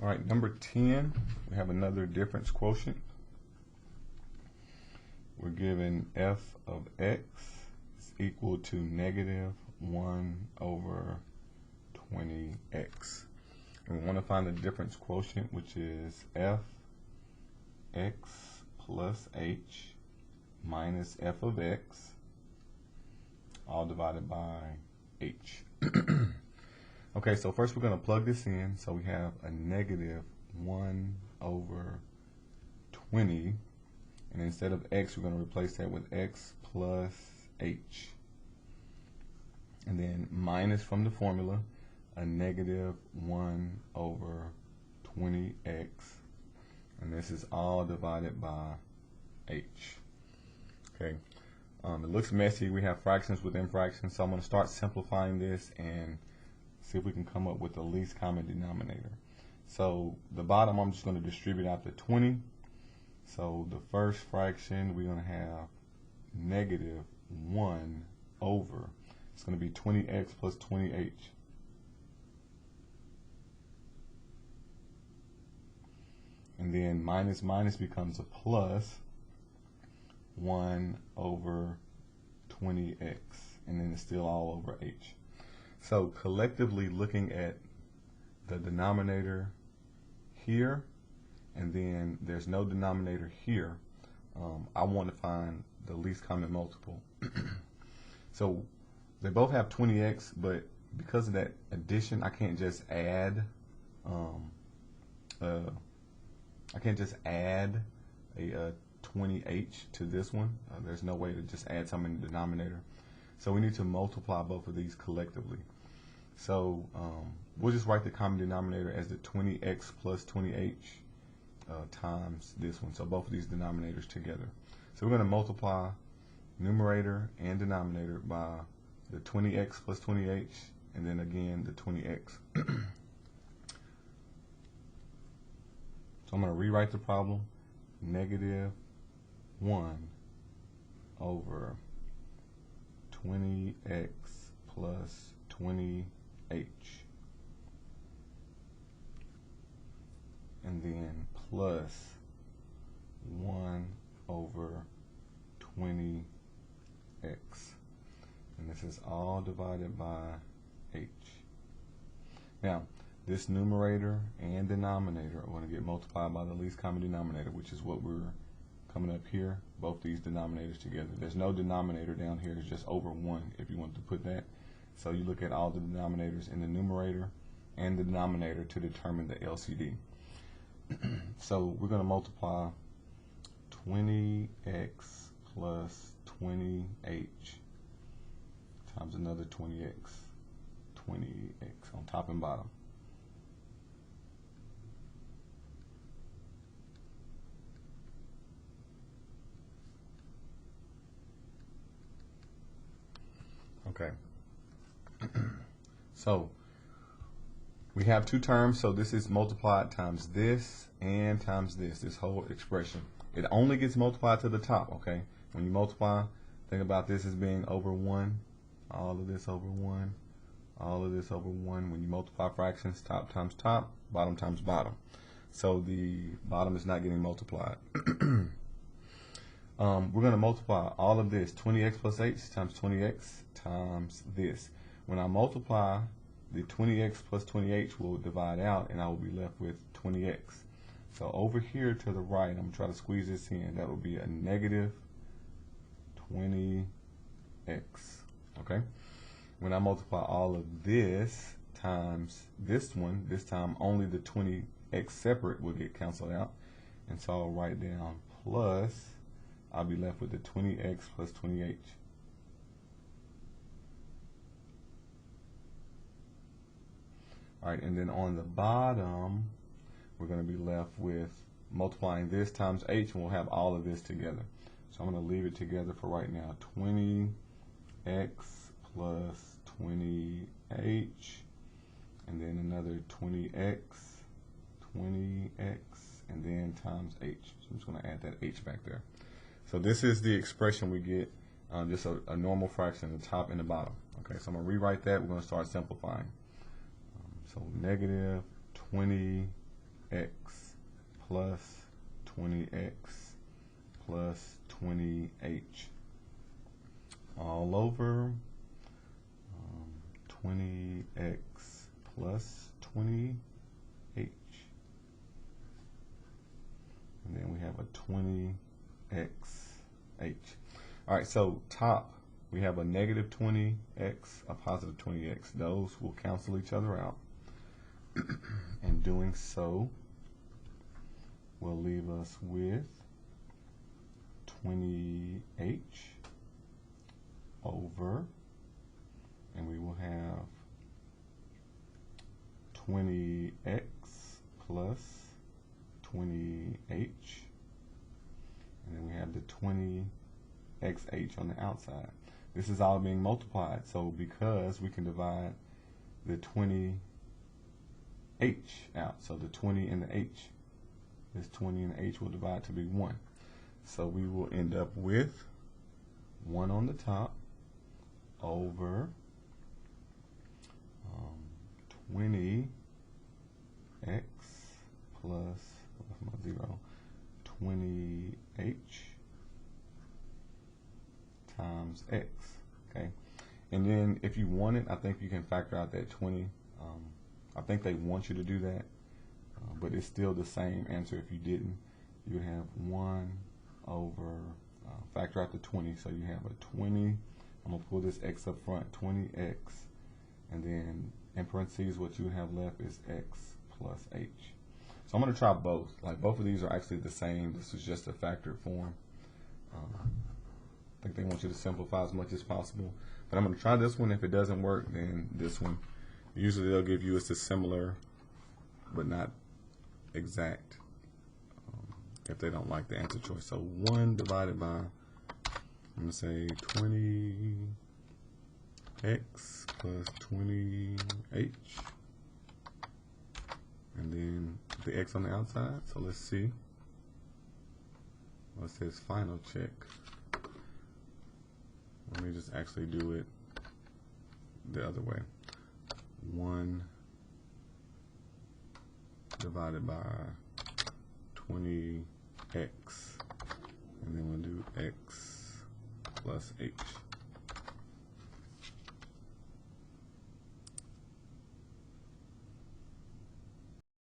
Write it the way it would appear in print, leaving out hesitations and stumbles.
All right, number 10, we have another difference quotient. We're given f of x is equal to negative 1 over 20x. And we want to find the difference quotient, which is f x plus h minus f of x, all divided by h. Okay, so first we're going to plug this in. So we have a negative 1 over 20. And instead of x, we're going to replace that with x plus h. And then minus from the formula, a negative 1 over 20x. And this is all divided by h. Okay. It looks messy. We have fractions within fractions. So I'm going to start simplifying this and see if we can come up with the least common denominator. So the bottom I'm just going to distribute out to 20. So the first fraction we're going to have negative 1 over, it's going to be 20x plus 20h. And then minus minus becomes a plus 1 over 20x. And then it's still all over h. So collectively looking at the denominator here, and then there's no denominator here, I want to find the least common multiple. So they both have 20x, but because of that addition, I can't just add a 20h to this one. There's no way to just add something in the denominator. So we need to multiply both of these collectively. So we'll just write the common denominator as the 20x plus 20h times this one. So both of these denominators together. So we're going to multiply numerator and denominator by the 20x plus 20h, and then again the 20x. So I'm going to rewrite the problem. Negative 1 over 20x plus 20h. And then plus 1 over 20x. And this is all divided by h. Now, this numerator and denominator are going to get multiplied by the least common denominator, which is what we're coming up here, both these denominators together. There's no denominator down here, it's just over 1 if you want to put that. So you look at all the denominators in the numerator and the denominator to determine the LCD. So we're going to multiply 20x plus 20h times another 20x on top and bottom. Okay. So we have two terms, so this is multiplied times this and times this whole expression. It only gets multiplied to the top, okay? When you multiply, think about this as being over 1, all of this over 1, all of this over 1. When you multiply fractions, top times top, bottom times bottom. So the bottom is not getting multiplied. We're going to multiply all of this, 20x plus h times 20x times this. When I multiply, the 20x plus 20h will divide out, and I will be left with 20x. So over here to the right, I'm going to try to squeeze this in. That will be a negative 20x. Okay? When I multiply all of this times this one, this time only the 20x separate will get canceled out. And so I'll write down plus, I'll be left with the 20x plus 20h. All right, and then on the bottom, we're going to be left with multiplying this times h, and we'll have all of this together. So I'm going to leave it together for right now. 20x plus 20h, and then another 20x, and then times h. So I'm just going to add that h back there. So this is the expression we get, just a normal fraction, the top and the bottom. Okay, so I'm going to rewrite that. We're going to start simplifying. So negative 20x x plus 20x plus 20h all over 20x plus 20h. And then we have a 20xh. All right, so top, we have a negative 20x, a positive 20x. Those will cancel each other out. And doing so will leave us with 20h over, and we will have 20x plus 20h, and then we have the 20xh on the outside. This is all being multiplied, so because we can divide the 20h out, so the 20 and the h, this 20 and the h will divide to be 1. So we will end up with 1 on the top over 20x plus, what's my 0, 20h times x, okay? And then if you want it, I think you can factor out that 20. I think they want you to do that, but it's still the same answer if you didn't. You have 1 over, factor out the 20, so you have a 20. I'm going to pull this x up front, 20x, and then in parentheses what you have left is x plus h. So I'm going to try both. Like, both of these are actually the same. This is just a factored form. I think they want you to simplify as much as possible. But I'm going to try this one. If it doesn't work, then this one. Usually they'll give you it's a similar but not exact if they don't like the answer choice. So 1 divided by, I'm going to say 20x plus 20h, and then the x on the outside. So let's see. Well, it says final check. Let me just actually do it the other way. 1 divided by 20x, and then we'll do x plus h.